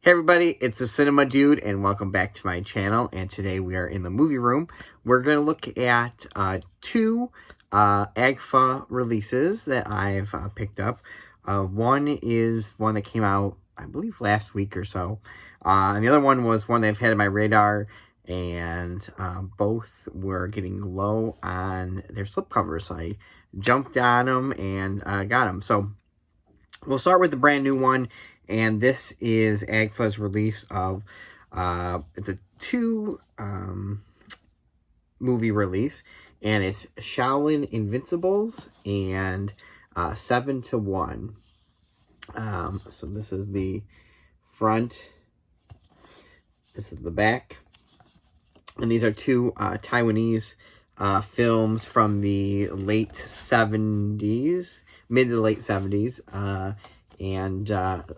Hey everybody, it's the Cinema Dude, and welcome back to my channel. And today we are in the movie room. We're going to look at two AGFA releases that I've picked up. One is one that came out, I believe, last week or so. And the other one was one that I've had on my radar, and both were getting low on their slipcovers. So I jumped on them and got them. So we'll start with the brand new one. And this is AGFA's release of, it's a two movie release, and it's Shaolin Invincibles and 7-1. So this is the front, this is the back, and these are two Taiwanese films from the late 70s, mid to late 70s, and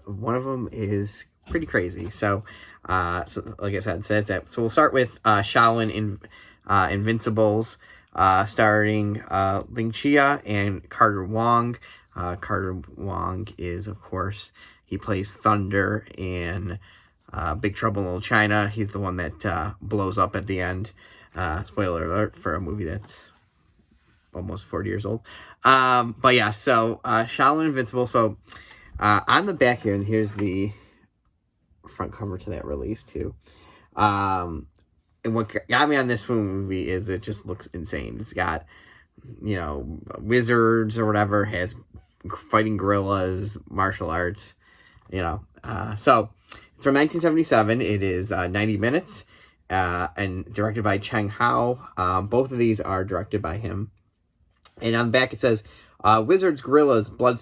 one of them is pretty crazy. So, like I said, so that's that. So we'll start with Shaolin Invincibles, starring Ling Chia and Carter Wong. Carter Wong is, of course, he plays Thunder in Big Trouble in Little China. He's the one that blows up at the end. Spoiler alert for a movie that's almost 40 years old. But yeah, so Shaolin Invincible. So on the back here, and here's the front cover to that release too. And what got me on this movie is it just looks insane. It's got, you know, wizards or whatever, has fighting gorillas, martial arts, you know. So it's from 1977. It is 90 minutes and directed by Cheng Hao. Both of these are directed by him. And on the back it says, wizards, gorillas, blood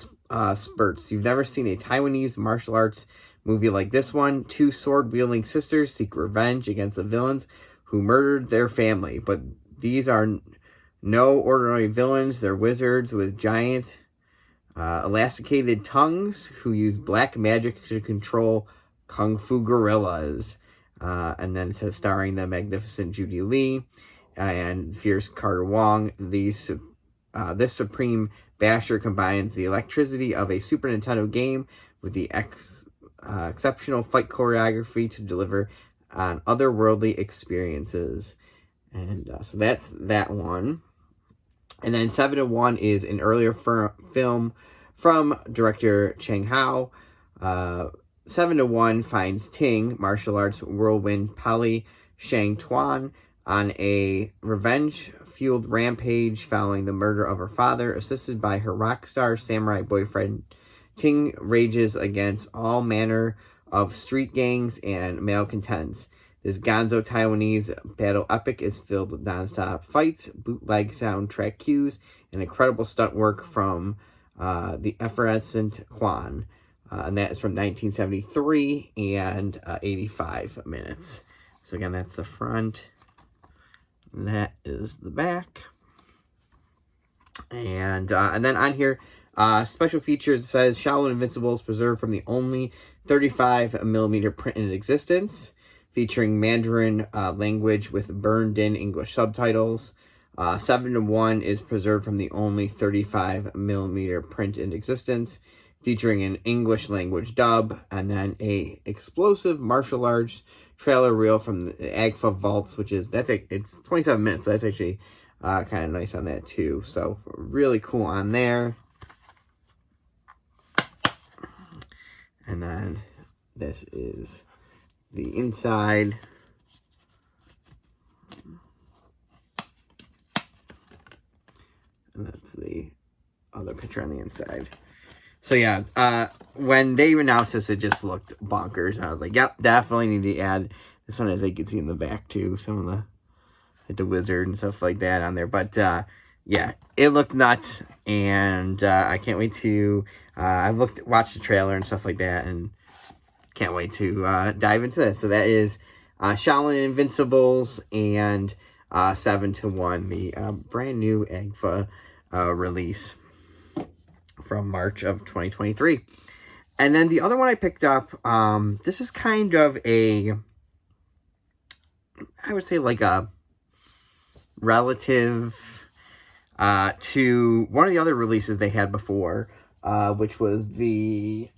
spurts. You've never seen a Taiwanese martial arts movie like this one. Two sword-wielding sisters seek revenge against the villains who murdered their family. But these are no ordinary villains. They're wizards with giant elasticated tongues who use black magic to control kung fu gorillas. And then it says starring the magnificent Judy Lee and fierce Carter Wong. This supreme basher combines the electricity of a Super Nintendo game with the exceptional fight choreography to deliver on otherworldly experiences. And so that's that one. And then 7-1 is an earlier film from director Cheng Hao. 7-1 finds Ting, martial arts whirlwind Pali Shang Tuan, on a revenge-fueled rampage following the murder of her father. Assisted by her rock star samurai boyfriend, Ting rages against all manner of street gangs and malcontents. This gonzo Taiwanese battle epic is filled with non-stop fights, bootleg soundtrack cues, and incredible stunt work from the effervescent Quan. And that is from 1973 and 85 minutes. So again, that's the front. And that is the back. And then on here, special features, says Shaolin Invincibles preserved from the only 35mm print in existence, featuring Mandarin language with burned-in English subtitles. 7-1 is preserved from the only 35mm print in existence, featuring an English language dub, and then a explosive martial arts trailer reel from the AGFA vaults, which is, it's 27 minutes, so that's actually kind of nice on that too. So really cool on there. And then this is the inside. And that's the other picture on the inside. So yeah, when they announced this, it just looked bonkers. And I was like, yep, definitely need to add this one, as you can see in the back too. Some of the wizard and stuff like that on there. But yeah, it looked nuts, and I can't wait to. I've watched the trailer and stuff like that, and can't wait to dive into this. So that is Shaolin Invincibles and 7-1, the brand new AGFA release from March of 2023. And then the other one I picked up, this is kind of I would say like a relative to one of the other releases they had before, which was the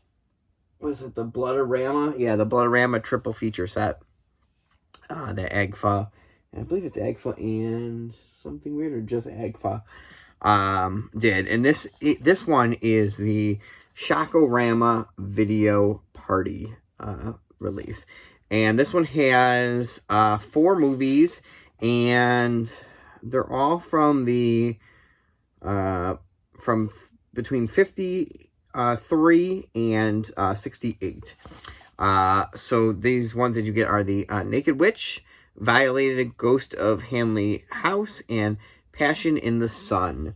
was it the Blood-O-Rama? Yeah, the Blood-O-Rama triple feature set. The AGFA. And I believe it's AGFA and something weird, or just AGFA did. And this one is the Shock-O-Rama video party release. And this one has 4 movies, and they're all from the from between 53 and 68. So these ones that you get are the Naked Witch, Violated, Ghost of Hanley House, and Passion in the Sun.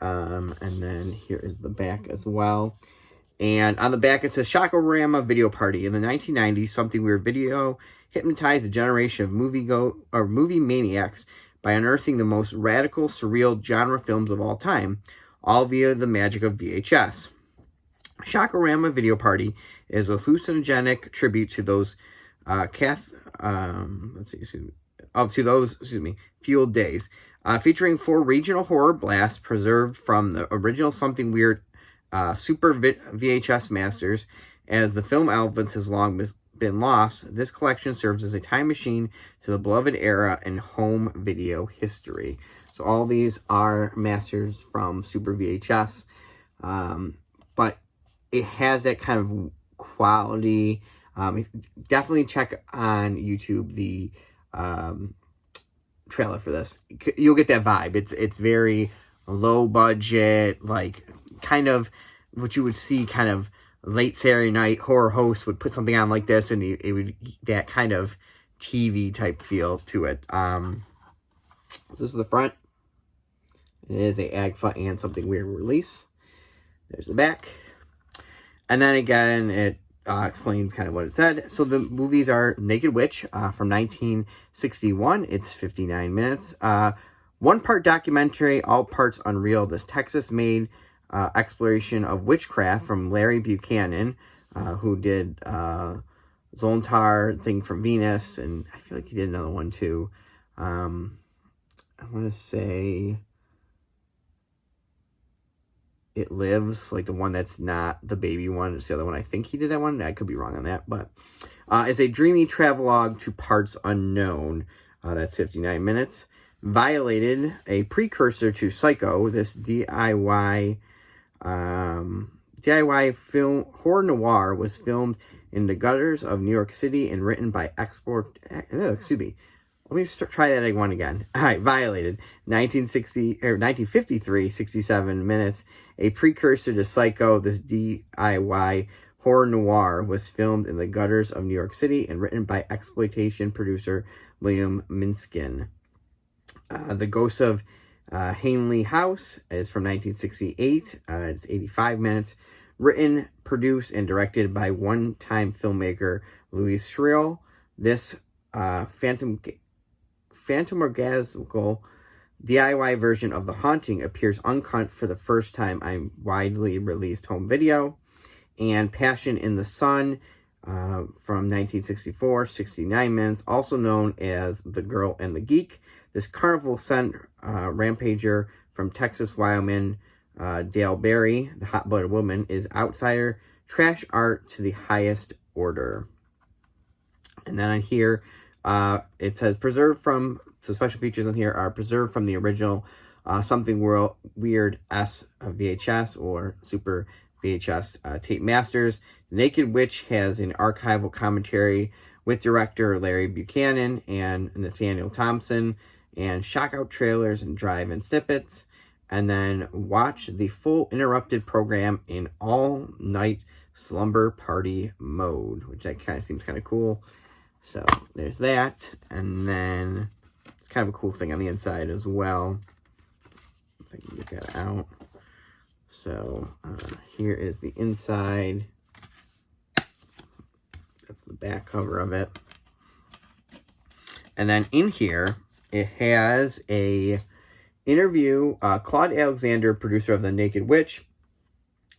And then here is the back as well. And on the back it says Shock-O-Rama Video Party. In the 1990s, Something Weird Video hypnotized a generation of movie maniacs by unearthing the most radical, surreal genre films of all time, all via the magic of VHS. Shock-O-Rama Video Party is a hallucinogenic tribute to those fueled days, featuring 4 regional horror blasts preserved from the original Something Weird Super VHS masters. As the film elephants has long been lost, this collection serves as a time machine to the beloved era in home video history. So all these are masters from Super VHS, but it has that kind of quality. Definitely check on YouTube the trailer for this. You'll get that vibe. It's very low budget, like kind of what you would see kind of late Saturday night horror hosts would put something on like this, and it would that kind of TV type feel to it. So this is the front. It is a AGFA and Something Weird release. There's the back. And then again, it explains kind of what it said. So the movies are Naked Witch from 1961. It's 59 minutes. 1-part documentary, all parts unreal. This Texas-made exploration of witchcraft from Larry Buchanan, who did Zoltar, Thing from Venus, and I feel like he did another one too. I want to say It Lives, like the one that's not the baby one. It's the other one. I think he did that one. I could be wrong on that, but it's a dreamy travelogue to parts unknown. That's 59 minutes. Violated, a precursor to Psycho, this DIY film horror noir was filmed in the gutters of New York City and written by let me try that one again. All right, Violated, 1953, 67 minutes. A precursor to Psycho, this DIY horror noir was filmed in the gutters of New York City and written by exploitation producer William Minskin. The Ghost of Hanley House is from 1968. It's 85 minutes. Written, produced, and directed by one-time filmmaker Louis Schriel. This phantomorgasmical DIY version of The Haunting appears uncut for the first time on widely released home video. And Passion in the Sun from 1964, 69 minutes, also known as The Girl and the Geek. This carnival scent rampager from Texas, Wyoming, Dale Berry, the hot-blooded woman, is outsider trash art to the highest order. And then on here, it says preserved from, the special features on here are preserved from the original Something Weird VHS or Super VHS tape masters. The Naked Witch has an archival commentary with director Larry Buchanan and Nathaniel Thompson, and shockout trailers and drive-in snippets. And then watch the full interrupted program in all-night slumber party mode, which that kind of seems kind of cool. So there's that. And then it's kind of a cool thing on the inside as well. If I can get that out. So here is the inside. That's the back cover of it. And then in here, it has a interview. Claude Alexander, producer of The Naked Witch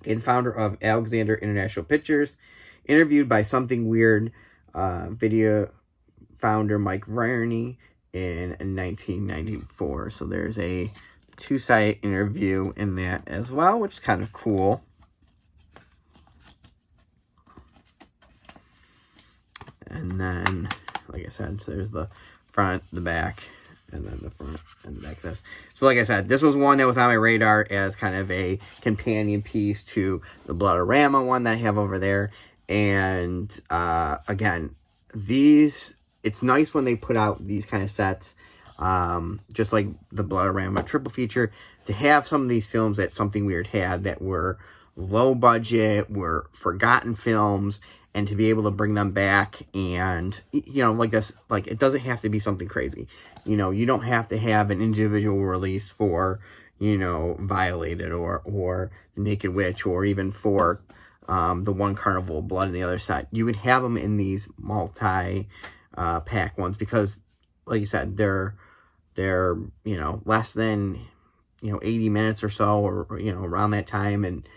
and founder of Alexander International Pictures, interviewed by Something Weird video founder Mike Verney in 1994. So there's a two-sided interview in that as well, which is kind of cool. And then, like I said, so there's the front, the back, and then the front and the back of this. So like I said, this was one that was on my radar as kind of a companion piece to the Blood-O-Rama one that I have over there. And again, it's nice when they put out these kind of sets, just like the Blood-O-Rama triple feature, to have some of these films that Something Weird had that were low budget, were forgotten films, and to be able to bring them back and, you know, like this, like, it doesn't have to be something crazy. You know, you don't have to have an individual release for, you know, Violated or Naked Witch, or even for the one Carnival of Blood in the other set. You would have them in these multi-pack ones because, like you said, they're you know, less than, you know, 80 minutes or so, or you know, around that time, and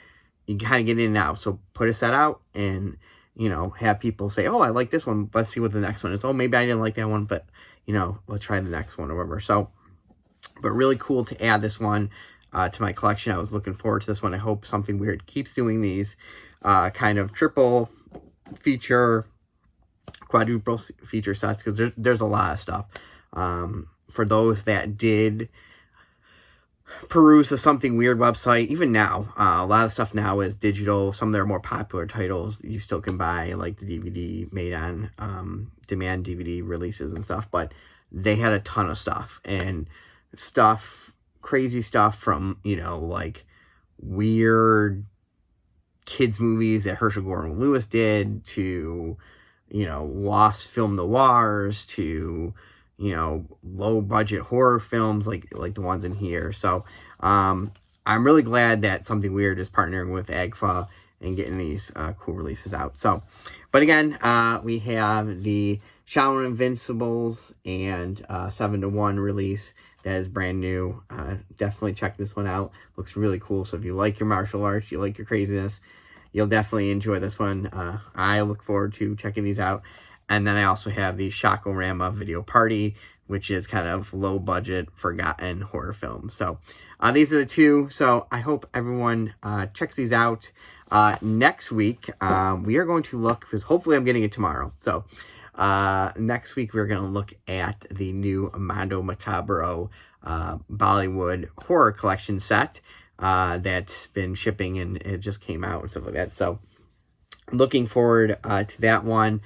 you kind of get in and out. So put a set out and, you know, have people say, oh, I like this one. Let's see what the next one is. Oh, maybe I didn't like that one, but, you know, let's try the next one or whatever. So, but really cool to add this one to my collection. I was looking forward to this one. I hope Something Weird keeps doing these kind of triple feature, quadruple feature sets, because there's a lot of stuff. For those that did peruse the Something Weird website, even now, a lot of stuff now is digital. Some of their more popular titles you still can buy, like the DVD made on demand DVD releases and stuff, but they had a ton of stuff, and crazy stuff from, you know, like weird kids movies that Herschel Gordon Lewis did, to, you know, lost film noirs, to, you know, low budget horror films like the ones in here. So I'm really glad that Something Weird is partnering with AGFA and getting these cool releases out. So, but again, we have the Shaolin Invincibles and 7-to-1 release that is brand new. Definitely check this one out. Looks really cool. So if you like your martial arts, you like your craziness, you'll definitely enjoy this one. I look forward to checking these out. And then I also have the Shock-O-Rama Video Party, which is kind of low budget, forgotten horror film. So these are the two. So I hope everyone checks these out. Next week, we are going to look, because hopefully I'm getting it tomorrow. So next week, we're going to look at the new Mondo Macabro Bollywood horror collection set that's been shipping, and it just came out and stuff like that. So looking forward to that one.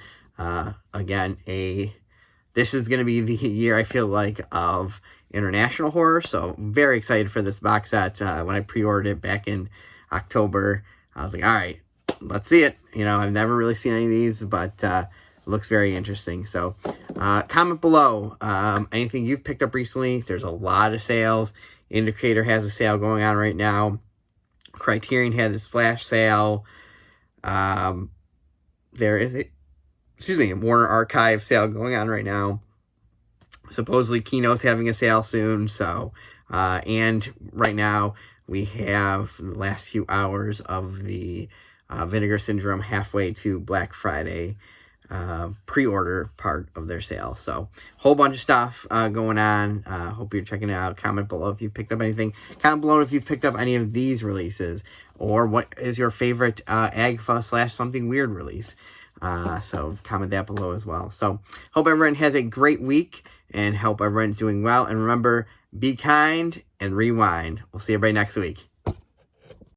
Again, this is going to be the year, I feel like, of international horror. So very excited for this box set. When I pre-ordered it back in October, I was like, all right, let's see it. You know, I've never really seen any of these, but it looks very interesting. So comment below anything you've picked up recently. There's a lot of sales. Indicator has a sale going on right now. Criterion had this flash sale. There is a Warner Archive sale going on right now. Supposedly Kino's having a sale soon. So, and right now we have the last few hours of the Vinegar Syndrome halfway to Black Friday pre-order part of their sale. So, whole bunch of stuff going on. Hope you're checking it out. Comment below if you've picked up anything. Comment below if you've picked up any of these releases, or what is your favorite AGFA / Something Weird release. So comment that below as well. So hope everyone has a great week, and hope everyone's doing well. And remember, be kind and rewind. We'll see everybody next week.